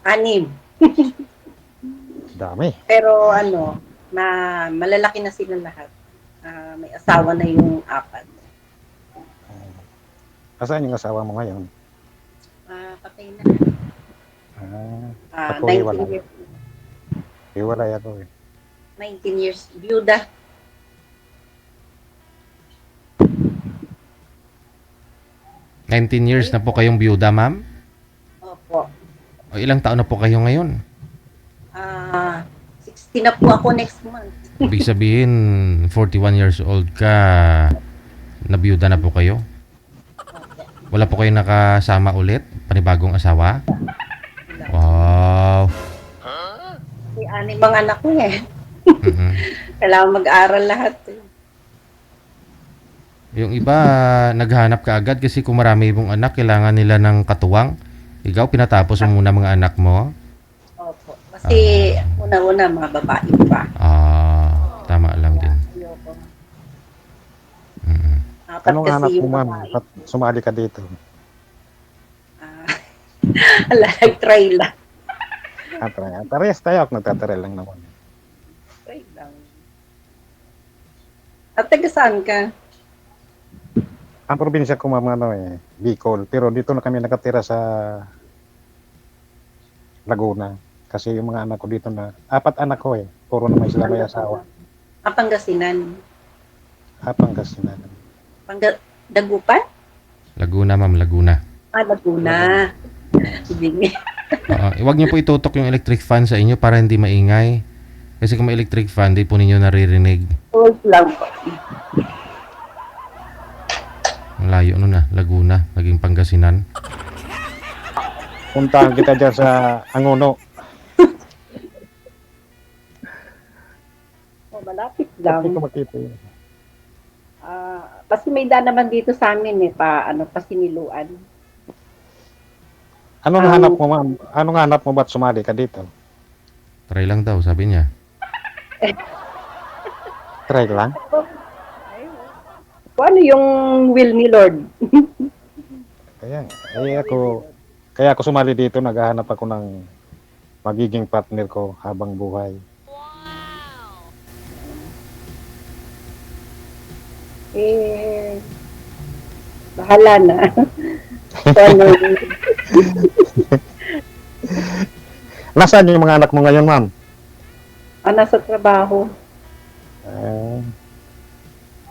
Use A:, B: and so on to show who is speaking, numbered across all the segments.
A: Anim.
B: Dami.
A: Pero malalaki na sila lahat. May asawa na yung apat.
B: Asaan yung asawa mo ngayon?
A: Patay na.
B: Ako
A: 19
B: hiwalay.
A: years.
B: Hiwalay ako eh.
A: 19 years. Byuda.
C: Years na po kayong byuda, ma'am?
A: Opo.
C: O ilang taon na po kayo ngayon?
A: 60 na po ako next month.
C: Ibig sabihin, 41 years old ka, nabiyuda na po kayo? Wala po kayo nakasama ulit? Panibagong asawa? Wow.
A: Anim mga anak ko eh.
C: Mm-mm.
A: Kailangan mag-aral lahat eh.
C: Yung iba, naghanap ka agad kasi kung marami mong anak, kailangan nila ng katuwang. Ikaw, pinatapos mo muna mga anak mo?
A: Opo. Kasi una-una mga babae pa.
C: Tama lang din.
A: Ayoko.
C: Mm-mm.
A: Apat
B: Anong
A: kasi
B: hanap mo,
A: yung
B: ma'am?
A: babae.
B: Ba't sumali ka dito?
A: Nag-try lang.
B: Parehas tayo. Ako nagtataray lang naman.
A: Try lang. At taga saan ka?
B: Ang probinsya ko, ma'am, Bicol. Pero dito na kami nakatira sa Laguna. Kasi yung mga anak ko dito na, 4 anak ko eh. Puro naman sila may asawa.
A: Pangasinan.
B: Pangasinan.
A: Dagupan?
C: Laguna, ma'am, Laguna.
A: Laguna. Sige.
C: Huwag niyo po itutok yung electric fan sa inyo para hindi maingay. Kasi kung may electric fan, di po ninyo naririnig.
A: Hold lang po.
C: Ang layo nun Laguna, naging Pangasinan.
B: Puntahan kita dyan sa Angono.
A: Malapit lang.
B: Hindi ko makita yun.
A: Kasi may daan naman dito sa amin Pasiniluan.
B: Anong hanap mo, ma'am? Anong hanap mo ba't sumali ka dito?
C: Try lang daw, sabi niya.
B: Try lang?
A: Kung ano yung will ni Lord?
B: Kaya ako sumali dito, naghahanap ako ng magiging partner ko habang buhay.
A: Bahala na.
B: Nasaan yung mga anak mo ngayon, ma'am?
A: Nasa trabaho.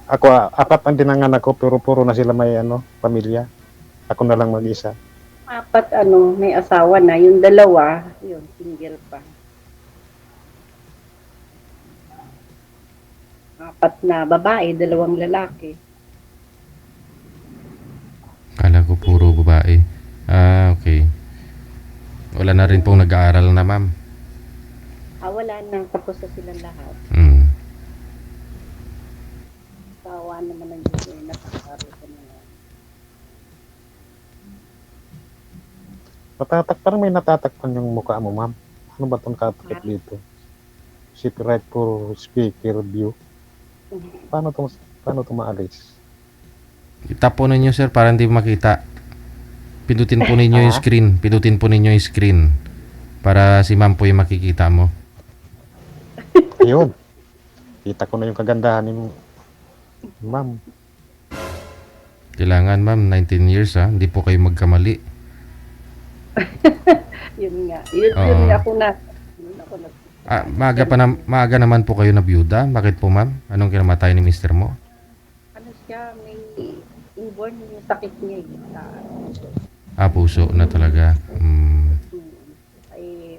B: Ako, 4 ang dinanganak ko, pero puro na sila may pamilya. Ako na lang mag-isa.
A: 4 may asawa na. Yung 2, yun, single pa. 4 na babae, 2 lalaki.
C: Kala ko puro babae. Okay. Wala na rin pong nag-aaral na, ma'am.
A: Wala na. Tapos na silang lahat. Asawa naman ang Diyos eh. Napakaaral ko na yan.
B: Parang may natatakpan yung mukha mo, ma'am. Ano ba itong katakit dito? Sit right for speaker view. Paano itong maalis?
C: Itap po ninyo, sir, para hindi makita. Pindutin po ninyo yung screen. Pindutin po ninyo yung screen. Para si ma'am po yung makikita mo.
B: Ayun. Kita ko na yung kagandahan ni ma'am.
C: Kailangan, ma'am, 19 years Hindi po kayo magkamali.
A: Yun nga. Yun nga ako na.
C: Maaga naman po kayo na byuda. Bakit po, ma'am? Anong kinamatay ni mister mo?
A: Siya, may inborn yung sakit niya.
C: Puso na talaga.
A: Ay,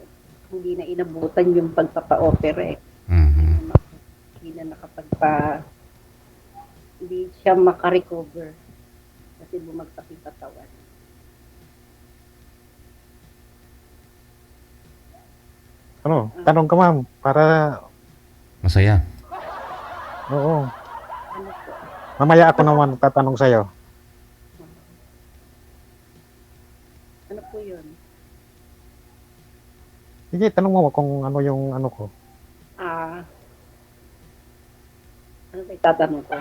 A: hindi na inabutan yung pagpapa-opera eh. Hindi na hindi siya makarecover kasi bumagsak yung katawan.
B: Tanong ka, ma'am, para
C: Masaya.
B: oo. Mamaya ako naman tatanong sa'yo.
A: Ano po yun?
B: Sige, tanong mo kung ano yung ano ko.
A: Ano ba itatanong ko?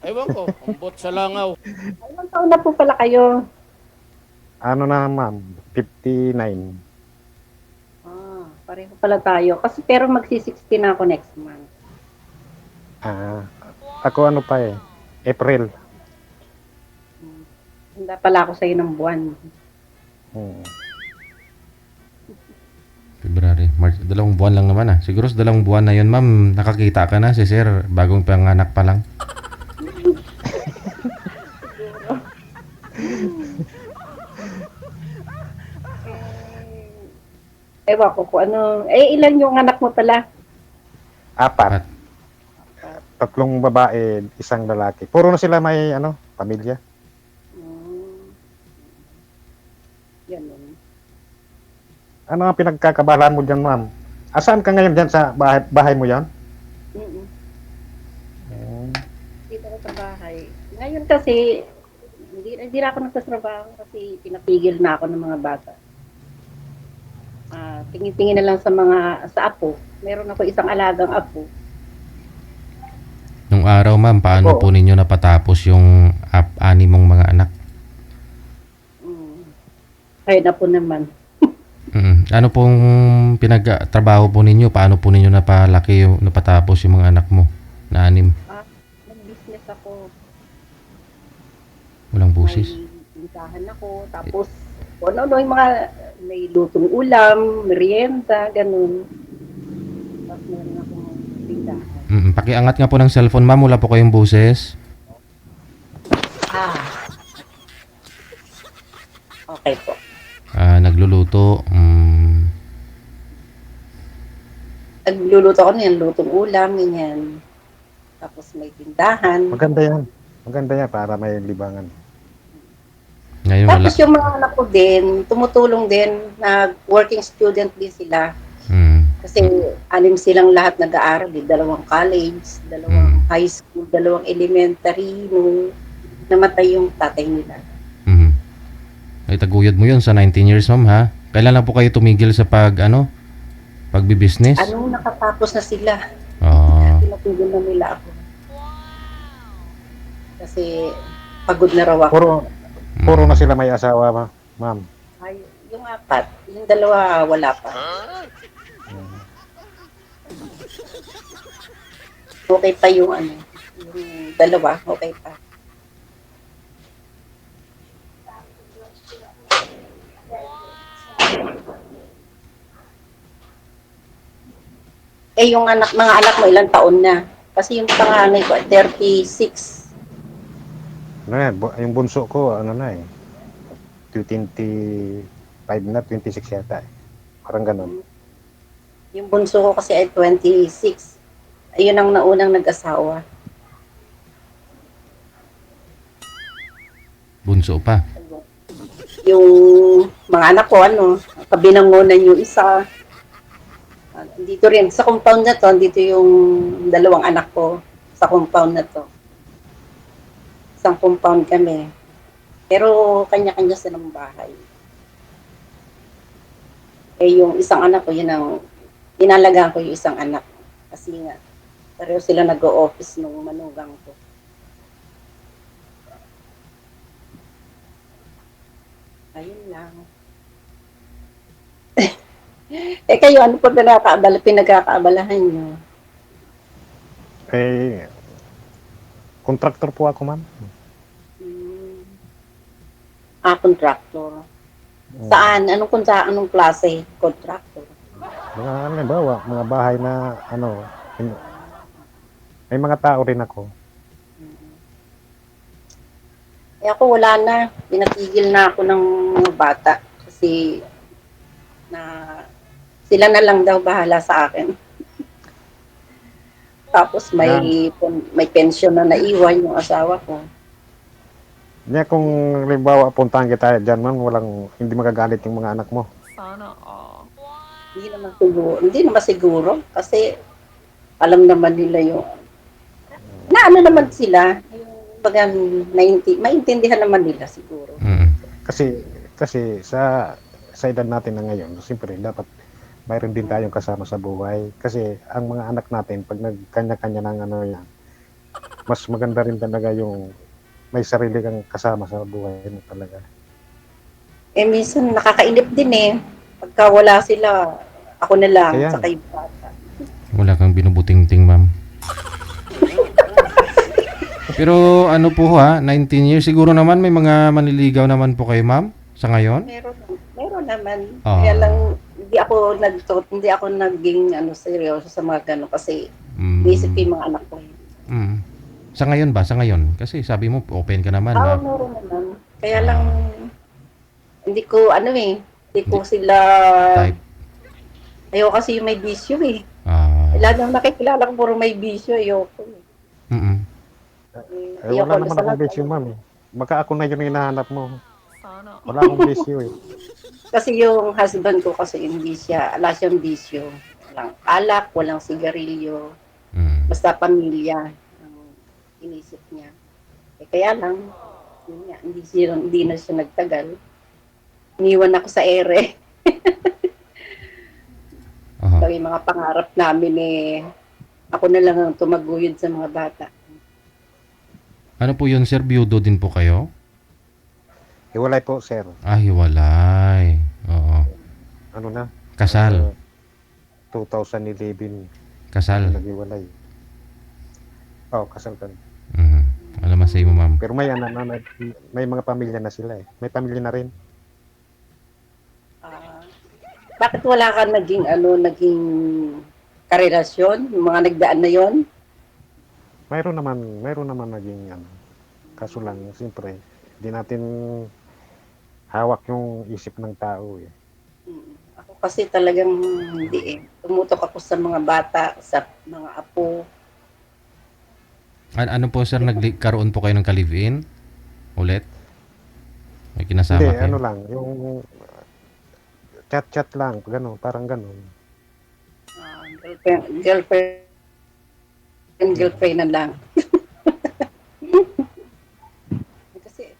D: Ewan ko, umbot sa langaw.
A: Ilang taon na po pala kayo?
B: Ano na, ma'am? 59.
A: pareho pala tayo. Kasi pero magsi-60 na ako next month.
B: Ako ano pa eh, April.
A: Handa pala ako sa'yo ng buwan.
B: Hmm.
C: February, March, 2 buwan lang naman ah. Siguro sa 2 buwan na yun, ma'am, nakakita ka na si sir, bagong panganak pa lang.
A: Ewan ko kung ano. Ilan yung anak mo pala?
B: 4. 3 babae, 1 lalaki. Puro na sila may pamilya.
A: Ganun.
B: Ano ang pinagkakabalaan mo dyan, ma'am? Asaan ka ngayon dyan sa bahay mo yan?
A: Mm-mm. Dito ako sa bahay. Ngayon kasi, hindi na ako nagtatrabaho kasi pinapigil na ako ng mga bata. Tingin-tingin na lang sa apo. Meron ako isang alagang apo.
C: Nung araw, ma'am, paano
B: Oo.
C: po ninyo napatapos yung 6 mong mga anak?
A: Kaya na po naman.
C: Ano pong pinagtrabaho po ninyo? Paano po ninyo napatapos yung mga anak mo na 6?
A: Nag-business ako.
C: Walang busis.
A: May tindahan ako. Tapos, ano yung mga may lutong ulam, merienda, ganun. Tapos meron akong tindahan.
C: Pakiangat nga po ng cellphone, ma'am. Wala po kayong buses.
A: Okay po.
C: Nagluluto.
A: Nagluluto ako niyan, lutong ulam, ganyan. Tapos may tindahan.
B: Maganda yan. Maganda yan para may libangan.
C: Ngayon wala.
A: Tapos yung mga anak ko din, tumutulong din, working student din sila. Kasi 6 silang lahat nag-aaral, 2 college, 2 high school, 2 elementary, nung namatay yung tatay nila.
C: Ay, taguyod mo yun sa 19 years, ma'am, ha? Kailan na po kayo tumigil sa pagbibusiness?
A: Nakatapos na sila. Pinatugol na nila ako. Kasi pagod na raw ako.
B: Puro na sila may asawa, ma'am.
A: Ay, yung 4, yung 2 wala pa. Okay pa yung yung 2, okay pa. Yung mga anak mo, ilang taon na? Kasi yung panganay ko, 36.
B: Yung bunso ko, 25 na, 26 yata eh. Parang ganun.
A: Yung bunso ko kasi ay 26. Ayun ang naunang nag-asawa.
C: Bunso pa.
A: Yung mga anak ko, kabinangunan yung isa. Dito rin, sa compound na to, dito yung 2 anak ko sa compound na to. Isang compound kami. Pero kanya-kanya silang bahay. Yung isang anak ko, yun ang inalagaan ko yung isang anak. Kasi nga, pareho sila nag-o-office nung manugang ko. Ayun lang. Kayo, ano po pinagkakaabalahan nyo?
B: Contractor po ako, ma'am.
A: Contractor. Saan? Anong klase? Contractor?
B: Mga bahay na, may mga tao rin ako.
A: Ako wala na. Pinatigil na ako ng mga bata. Kasi sila na lang daw bahala sa akin. Tapos may pension na naiwan yung asawa ko.
B: Kung halimbawa puntahan kita dyan, ma'am, hindi magagalit yung mga anak mo.
A: Hindi naman siguro. Kasi alam naman nila yung naman sila. Yung maintindihan naman nila siguro.
B: Kasi sa edad natin na ngayon, siyempre dapat mayroon din tayong kasama sa buhay. Kasi ang mga anak natin, pag nagkanya-kanya ng yan, mas maganda rin talaga yung may sarili kang kasama sa buhay mo talaga.
A: Minsan nakakainip din eh. Pagka wala sila, Ako na lang,
B: Kaya
A: saka yung bata.
C: Wala kang binubuting-ting, ma'am. Pero ano po ha, 19 years, siguro naman may mga manliligaw naman po kayo, ma'am, sa ngayon?
A: Meron naman.
C: Ah.
A: Kaya lang, hindi ako naging seryoso sa mga gano'n kasi naisip ko yung mga anak ko.
C: Mm. Sa ngayon ba? Sa ngayon? Kasi sabi mo, open ka naman, ma'am.
A: Meron naman. Kaya lang, hindi ko hindi ko sila,
C: Type.
A: ayoko kasi yung may bisyo eh.
C: Ah.
A: Lahat ng nakikilala ko puro may bisyo, ayoko eh.
C: Mm-mm.
B: wala naman akong bisyo, ma'am. Baka ako na yung hinahanap mo. Wala akong bisyo eh.
A: Kasi yung husband ko kasi hindi siya, wala siyang bisyo. Walang alak, walang sigarilyo,
C: Mm.
A: basta pamilya ang inisip niya. Kaya lang, yun nga, hindi na siya nagtagal. Iniwan ako sa ere.
C: Aha.
A: So, yung mga pangarap namin ako na lang ang tumaguyod sa mga bata.
C: Ano po yun, sir? Biyudo din po kayo?
B: Hiwalay po, sir.
C: Ah, hiwalay. Oo.
B: Ano na?
C: Kasal.
B: 2011.
C: Kasal.
B: Naghiwalay. Oh, kasal kami.
C: Mhm. Alam mo mo, ma'am.
B: Pero may mga pamilya na sila eh. May pamilya na rin.
A: Bakit wala ka naging karelasyon? Yung mga nagdaan na yon?
B: Mayroon naman naging ano. Kaso lang, siyempre, hindi natin hawak yung isip ng tao eh.
A: Ako kasi talagang hindi eh. Tumutok ako sa mga bata, sa mga apo.
C: Ano po, sir? Nagkaroon po kayo ng ka-live-in? Ulit? May kinasama
B: Hindi,
C: kayo?
B: ano lang, yung chat lang, parang gano'n.
A: Girlfriend na lang. Kasi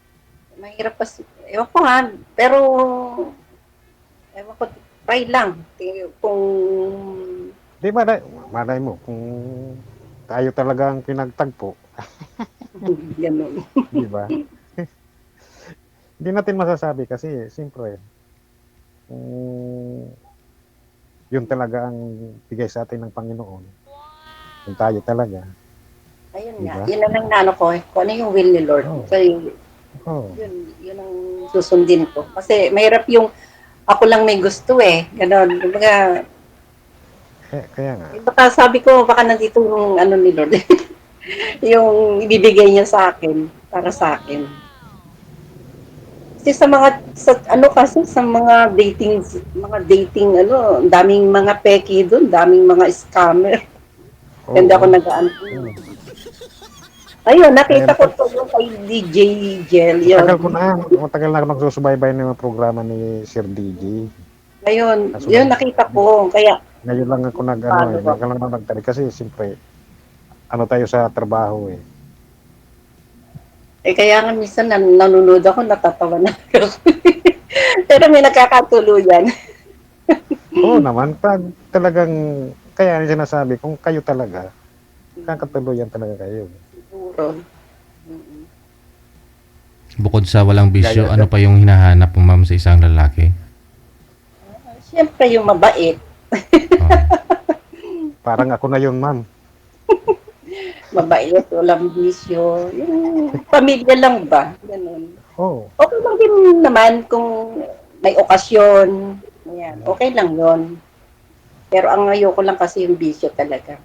A: mahirap kasi. Ewan ko ha, pero ewan ko, try lang. Kung
B: Di malay mo, kung tayo talaga ang pinagtagpo,
A: gano'n.
B: di ba? Hindi natin masasabi kasi, siyempre, yun talaga ang bigay sa atin ng Panginoon. Kung tayo talaga.
A: Ayun
B: Diba?
A: nga, yun ang nang ko eh. Kung ano yung will ni Lord.
B: Oh.
A: Kasi
B: Oh,
A: yun ang susundin ko. Kasi mahirap yung ako lang may gusto eh. Ganon. Kumbaga,
B: kaya nga.
A: baka sabi ko, baka nandito yung ni Lord. yung ibibigay niya sa akin, para sa akin. Kasi sa mga dating, daming mga peki doon, daming mga scammer.
B: Oo,
A: Ganda ako nag-ano.
B: oo.
A: Ayun, nakita ko to yung kay DJ Gel.
B: Matagal na ako nagsusubaybay ng mga programa ni Sir DJ.
A: Ayun, yun nakita ko. Kaya,
B: Ngayon lang ako ngayon lang ako nagtali kasi siyempre, tayo sa trabaho eh.
A: kaya nga minsan nanonood ako, natatawa na ako. Pero may nakakatuluyan.
B: Oo naman, pag talagang, kaya sinasabi, kung kayo talaga, kakatuluyan talaga kayo.
A: Siguro.
C: Bukod sa walang bisyo,
B: Gaya-
C: ano pa yung hinahanap mo, ma'am, sa isang lalaki?
A: Siyempre yung mabait.
C: Oh.
B: Parang ako na yun, ma'am.
A: Mabait, walang bisyo. Yung pamilya lang ba? Ganun.
B: Oo.
A: Okay lang din naman kung may okasyon. Ayan, okay lang yon. Pero ang ayoko lang kasi yung bisyo talaga.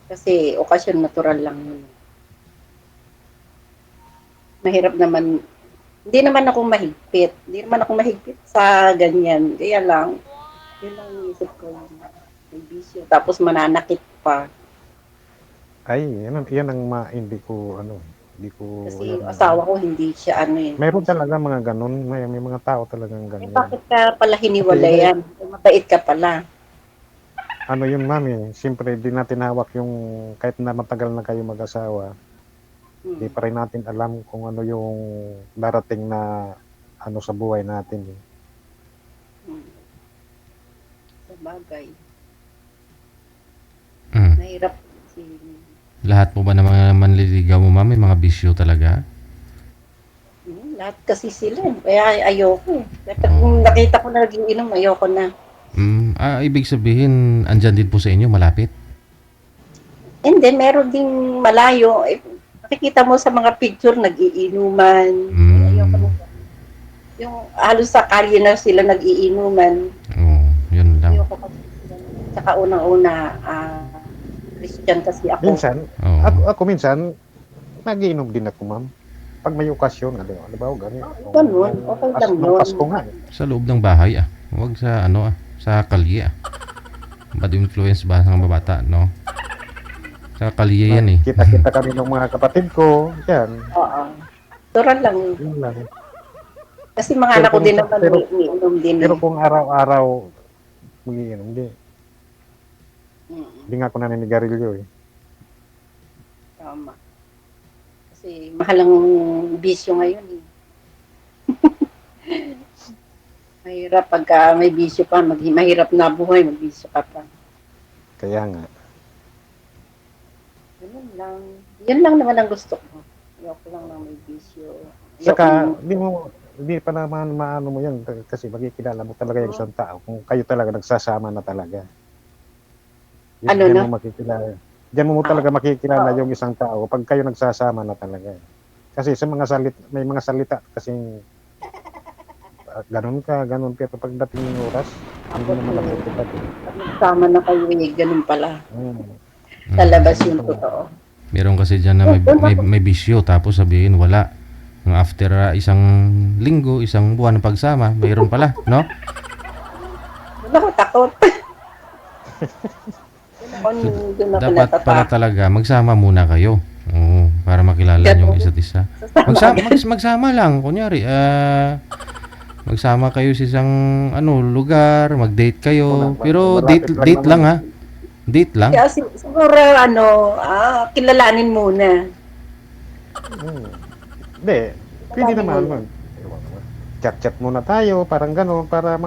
A: Kasi okasyon natural lang yun. Mahirap naman. Hindi naman ako mahigpit. Hindi naman ako mahigpit sa ganyan. Kaya lang, yun lang isip ko. May bisyo. Tapos mananakit pa.
B: Ay, yan ang hindi ko.
A: Kasi yung asawa ko hindi siya
B: Meron talaga mga ganun. May mga tao talagang ganyan.
A: bakit ka pala hiniwalayan? Mabait ka pala.
B: Ano yun, ma'am, siyempre, di natin hawak yung, kahit na matagal na kayo mag-asawa, di pa rin natin alam kung ano yung darating na sa buhay natin.
A: Sa bagay. Mahirap kasi.
C: Lahat po ba ng mga manliligaw mo, ma'am, may mga bisyo talaga?
A: Lahat kasi sila. Kaya ayoko. Kaya kung nakita ko na naging inom, ayoko na.
C: Ibig sabihin, andyan din po sa inyo, malapit?
A: And then, meron ding malayo. Nakikita mo sa mga picture, nag-iinuman. Ayoko
C: Mm.
A: na. Yung halos sa kalye na sila nag-iinuman.
C: Yun lang.
A: Ayoko kasi sila. Tsaka unang-una, Christian kasi ako.
B: Minsan,
C: Oo.
B: ako minsan, nagiinom din ako, ma'am. Pag may okasyon, ano ba, ganyan.
A: Ganun, okay lang
B: Nung
A: yun.
B: Pasko nga.
C: Sa loob ng bahay, Huwag sa, sa kalye, Bad influence ba sa mga bata, no? Sa kalye yan, eh.
B: Kita-kita kami ng mga kapatid ko. Yan.
A: Oo. Turan lang yun.
B: Yun lang.
A: Kasi mga
B: Pero
A: anak ko
B: kung-
A: din naman,
B: pero-
A: umiinom din.
B: Pero kung araw-araw, magiinom,
A: Mm,
B: hindi nga ako naninigarilyo eh.
A: tama. Kasi mahal ang bisyo ngayon eh. Mahirap pagka may bisyo pa, mahirap na buhay, magbisyo ka pa.
B: Kaya nga.
A: Ganun lang. Yun lang naman ang gusto ko. Ayoko lang na may bisyo.
B: Saka, hindi pa naman maano mo yan kasi makikilala mo talaga yung isang tao kung kayo talaga nagsasama na talaga.
A: Ano
B: Diyan
A: na?
B: mo makikilala. Diyan mo talaga makikilala yung isang tao pag kayo nagsasama na talaga. Kasi sa mga salita, may mga salita kasing ganun ka, ganun pero pagdating ng oras, hindi naman nakikipag.
A: Sama na kayo eh, ganun pala.
C: Mm.
A: Lalabas yung totoo.
C: Meron kasi dyan na may bisyo, tapos sabihin wala. Ng after isang linggo, isang buwan ng pagsama, mayroon pala, no?
A: Wala ko takot. Doon ako
C: Dapat pala
A: natatakot.
C: talaga magsama muna kayo. Oo, para makilala nyo ang isa't isa. Magsama lang, kunyari, magsama kayo sa isang lugar, mag-date kayo. Pero
B: Malapit
C: date lang, ha? Date lang.
A: Kaya siguro kilalanin muna.
B: Hindi, pwede
A: Sabi
B: naman.
A: mo.
B: Chat-chat muna tayo, parang gano'n, para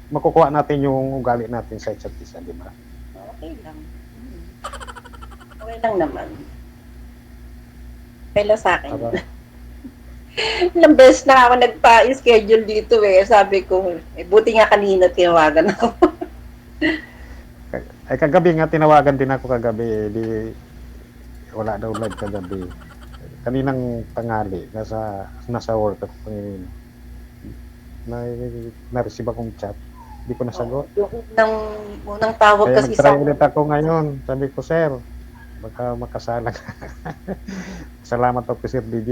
B: makukuha natin yung ugali natin sa isa't isa, di ba?
A: Okay lang. Okay lang naman. Kaya sa akin.
B: Aba,
A: Ilang beses na ako nagpa-schedule dito eh. Sabi ko, buti nga kanina tinawagan ako.
B: ay kagabi nga tinawagan din ako kagabi, wala daw live kagabi. Kaninang tanghali, nasa work ako kanina. Na-receive akong chat, hindi ko nasagot.
A: Yung unang tawag
B: Kaya
A: kasi
B: nag-try ulit ako ngayon. Sabi ko, sir, baka makasalang. Salamat ako Sir DJ,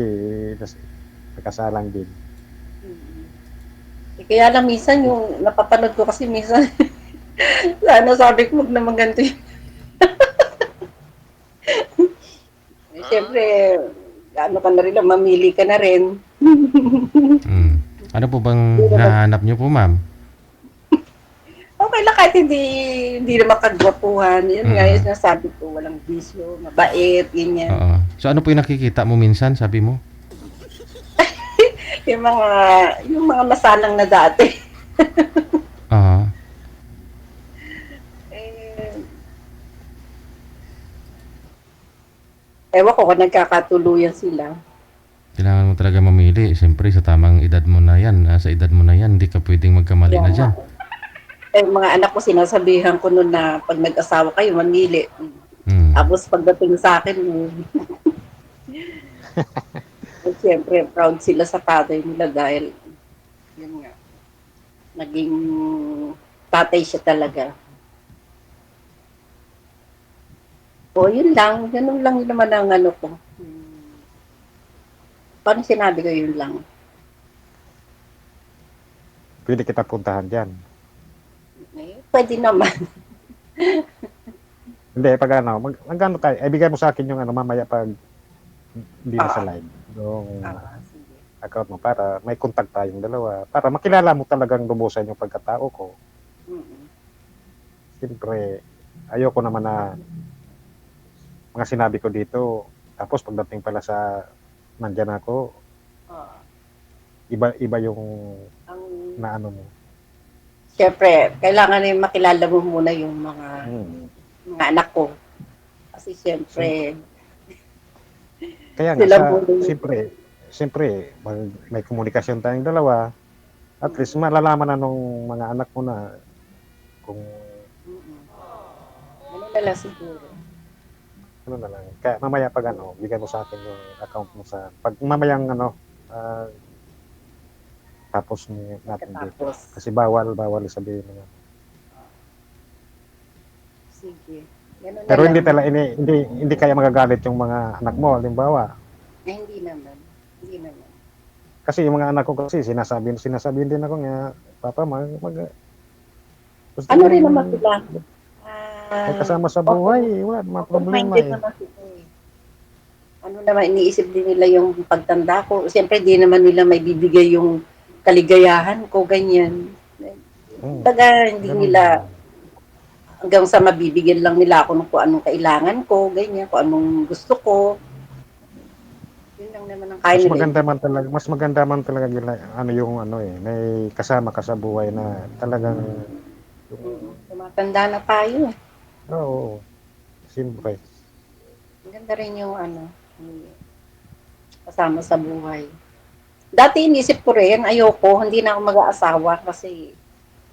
B: nakasalang din.
A: Kaya lang minsan yung napapanood ko kasi minsan sana sabi ko wag naman ganito yun. Siyempre, ano ka na rin lang, mamili ka na rin.
C: Mm. Ano po bang nahanap nyo po, ma'am?
A: Okay lang kahit hindi naman kagwapuhan. Yun nga yung sinasabi ko, walang bisyo, mabait, ganyan.
C: Oo. So ano po yung nakikita mo minsan, sabi mo?
A: Yung mga masalang na dati.
C: Oo.
A: Ewan ko kung nagkakatuluyan sila.
C: Kailangan mo talaga mamili. Siyempre, sa tamang edad mo na yan, sa edad mo na yan, hindi ka pwedeng magkamali na dyan.
A: Mga anak ko, sinasabihan ko noon na pag nag-asawa kayo, mamili.
C: Mm.
A: Tapos pagdating sa akin, siyempre, proud sila sa tatay nila dahil, yun nga, naging tatay siya talaga. O, yun lang. Ganun lang naman ang ano ko. Paano sinabi ko yun lang?
B: Pwede kita puntahan dyan.
A: Pwede naman.
B: Hindi, pag mag-ano tayo, bigay mo sa akin yung mamaya pag hindi na sa live. Yung
A: Sige.
B: account mo para may contact tayong dalawa. Para makilala mo talagang lubusan yung pagkatao ko.
A: Mm-mm.
B: Siyempre, ayoko naman na mga sinabi ko dito, tapos pagdating pala sa nandyan ako, iba yung
A: Ang
B: naano mo.
A: Siyempre, kailangan na makilala mo muna yung mga anak ko. Kasi siyempre,
B: Kaya nga,
A: sila muna.
B: siyempre, may komunikasyon tayong dalawa. At least malalaman na nung mga anak mo na Kung
A: Ano na lang siguro.
B: ano na lang. Kaya mamaya pag ano, bigyan mo sa akin yung account mo sa, pag mamayang ano, tapos natin dito.
A: Pagkatapos.
B: Kasi bawal sabihin mo.
A: Sige. Ganun na
B: Pero hindi
A: lang.
B: talaga, hindi kaya magagalit yung mga anak mo, halimbawa.
A: Hindi naman. Hindi naman.
B: Kasi yung mga anak ko kasi sinasabi din ako nga, Papa, gusto
A: Ano
B: ko
A: rin naman sila?
B: magkasama sa buhay, wala mga problema
A: Open-minded
B: eh.
A: naman sila eh. Ano naman, iniisip din nila yung pagtanda ko. Siyempre, di naman nila may bibigay yung kaligayahan ko, ganyan. Baga, hindi
B: Ganun.
A: nila, hanggang sa mabibigyan lang nila ako ng kung anong kailangan ko, ganyan, kung anong gusto ko. Yun lang naman ang kaya nila.
B: Mas maganda man talaga ano yung ano eh, may kasama ka sa buhay na talagang
A: Tumatanda na tayo eh.
B: oo, siyempre.
A: Maganda rin yung ano, yung kasama sa buhay. Dati inisip ko rin, ayoko, hindi na ako mag-aasawa kasi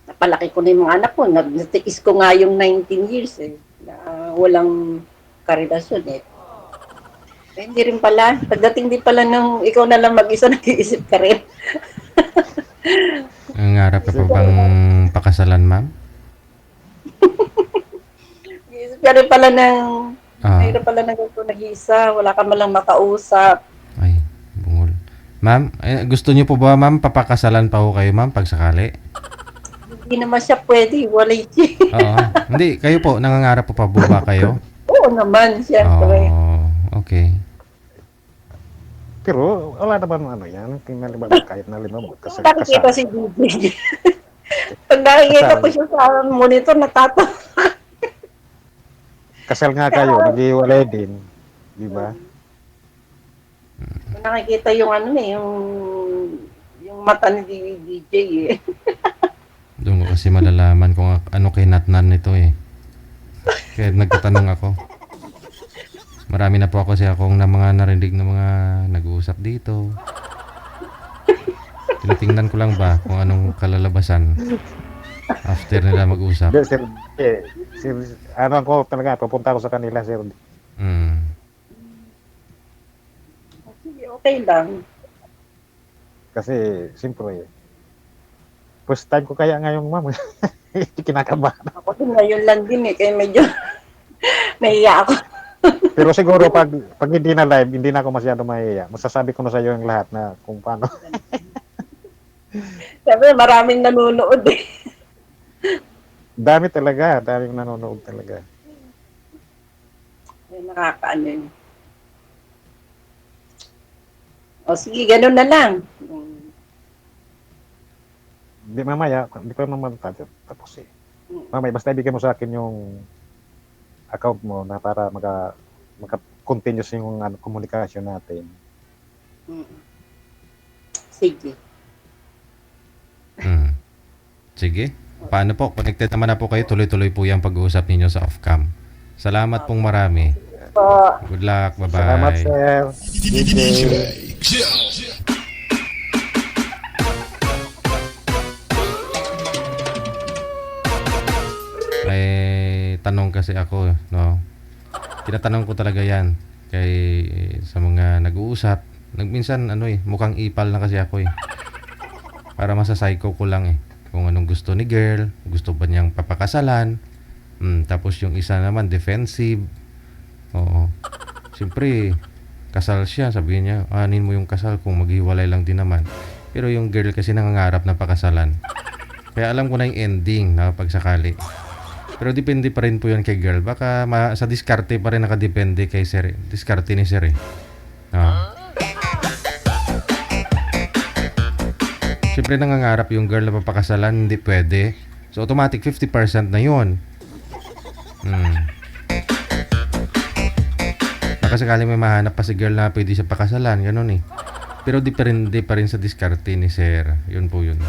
A: napalaki ko na yung mga anak ko. Nagtiis ko nga yung 19 years eh, na walang karelasyon eh. Eh, hindi rin pala. Pagdating din pala nung ikaw na lang mag-isa, nag-iisip ka rin.
C: Nangangarap ka pa bang pakasalan, ma'am?
A: Nag-iisip ka rin pala ng,
C: Ah,
A: mayroon pala na ganito nag-iisa, wala ka malang makausap.
C: ay, bungol. Ma'am, gusto niyo po ba, ma'am, papakasalan pa ho kayo, ma'am, pag sakali?
A: Hindi naman siya pwede, walay siya.
C: Oo. Hindi, kayo po, nangangarap po pa po ba kayo?
A: Oo naman, siyempre.
C: Oh, okay.
B: Pero wala naman ano yan, tingnan ba kahit na lima mo kasi
A: Pag nakikita si DJ, pag nakikita ko siya sa monitor, natatawa.
B: kasal nga kayo, naghiwalay din, di ba?
A: Kung nakikita yung ano eh, yung mata ni DJ eh.
C: Doon ko kasi malalaman kung ano kay Natnan nito eh. Kaya nagtatanong ako. Marami na po ako kasi akong na mga narinig na mga nag-uusap dito. Tinitingnan ko lang ba kung anong kalalabasan after nila mag-usap.
B: Hindi, sir, ano ko talaga, pupunta ko sa kanila, sir.
C: Mm.
A: Sige, okay lang.
B: Kasi, siyempre, first time ko kaya ngayon, ma'am. Kinakabahan.
A: Ako din ngayon lang din eh, kaya medyo nahiya ako.
B: Pero siguro, pag hindi na live, hindi na ako masyado mahiya. Masasabi ko na sa iyo yung lahat na kung paano.
A: Siyempre, maraming nanonood eh.
B: Daming nanonood talaga.
A: Yung nakakaano yun. O sige, ganun na lang.
B: Hindi mamaya, hindi ko naman tapos eh. Mamaya, basta ibigay mo sa akin yung account mo na para maka-continuous yung ano, komunikasyon natin.
A: Sige.
C: Mm. Sige. Paano po? Connected naman na po kayo. Tuloy-tuloy po yung pag-uusap ninyo sa off-cam. Salamat pong marami.
A: So,
C: Good luck. Bye-bye.
B: Salamat, sir. DJ.
C: May tanong kasi ako, no? Tinatanong ko talaga yan kay sa mga nag-uusap. Minsan ano eh, mukhang ipal na kasi ako eh. Para masasayko ko lang eh. Kung anong gusto ni girl, gusto ba niyang papakasalan. Tapos yung isa naman defensive. Oo. Siyempre, kasal siya, sabihin niya, anin mo yung kasal kung maghiwalay lang din naman. Pero yung girl kasi nangangarap na pakasalan. Kaya alam ko na yung ending na pagsakali. Pero depende pa rin po yun kay girl. Baka sa diskarte pa rin nakadepende kay sir. Diskarte ni sir eh. Siyempre nangangarap yung girl na papakasalan, hindi pwede. So automatic 50% na yun. Baka sakali may mahanap pa si girl na pwede siya pakasalan, ganun eh. Pero depende pa rin sa diskarte ni sir. Yun po yun.